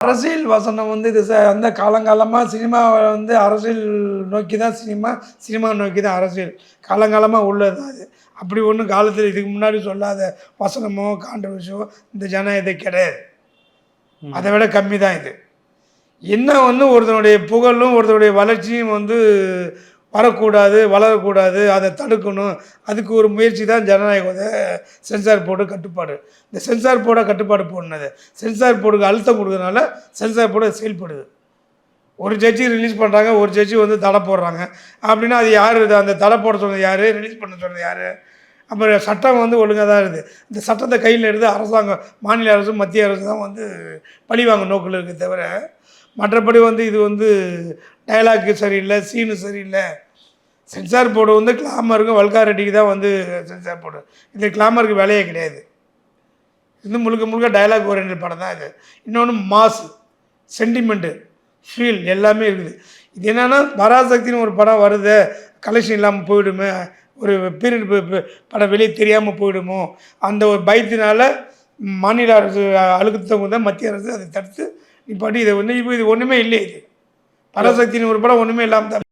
அரசியல் வசனம் வந்து இது அந்த காலங்காலமாக சினிமாவை வந்து அரசியல் நோக்கி தான் சினிமா நோக்கி தான் அரசியல் காலங்காலமாக உள்ளது தான் அது. அப்படி ஒன்றும் காலத்தில் இதுக்கு முன்னாடி சொல்லாத வசனமோ கான்ட்ரவர்சியோ இந்த ஜனநாயகத்தை கிடையாது. அதை விட கம்மி தான் இது. என்ன வந்து ஒருத்தனுடைய புகழும் ஒருத்தனுடைய வளர்ச்சியும் வந்து வரக்கூடாது, வளரக்கூடாது, அதை தடுக்கணும். அதுக்கு ஒரு முயற்சி தான் ஜனநாயக சென்சார் போர்டு கட்டுப்பாடு. இந்த சென்சார் போர்டை கட்டுப்பாடு போடணுது. சென்சார் போர்டுக்கு அழுத்தம் கொடுக்கறதுனால சென்சார் போர்டு செயல்படுது. ஒரு ஜட்ஜி ரிலீஸ் பண்ணுறாங்க, ஒரு ஜட்ஜி வந்து தடை போடுறாங்க. அப்படின்னா அது யார்? இது அந்த தடை போட சொன்னது யார்? ரிலீஸ் பண்ண சொன்னது யார்? அப்புறம் சட்டம் வந்து ஒழுங்காக தான் இருக்குது. இந்த சட்டத்தை கையில் எடுத்து அரசாங்கம், மாநில அரசு, மத்திய அரசு தான் வந்து பழிவாங்க நோக்கில் இருக்குது தவிர, மற்றபடி வந்து இது வந்து டைலாக்கு சரியில்லை, சீனு சரியில்லை. சென்சார் போர்டு வந்து கிளாமருக்கும் வல்காரிட்டிக்கு தான் வந்து சென்சார் போர்டு. இது கிளாமருக்கு வேலையே கிடையாது. இது முழுக்க முழுக்க டைலாக் ஓரியன்டட் படம் தான் இது. இன்னொன்று மாசு, சென்டிமெண்ட்டு, ஃபீல் எல்லாமே இருக்குது. இது என்னென்னா பராசக்தின்னு ஒரு படம் வருது, கலெக்ஷன் இல்லாமல் போயிடுமே, ஒரு பீரியட் படம் வெளியே தெரியாமல் போயிடுமோ, அந்த ஒரு பயத்தினால மாநில அரசு அழுத்தம் தான் மத்திய அரசு அதை தடுத்து நிப்பாட்டி இதை வந்து இப்போ இது ஒன்றுமே இல்லை. இது பராசக்தின்னு ஒரு படம் ஒன்றுமே இல்லாமல் தான்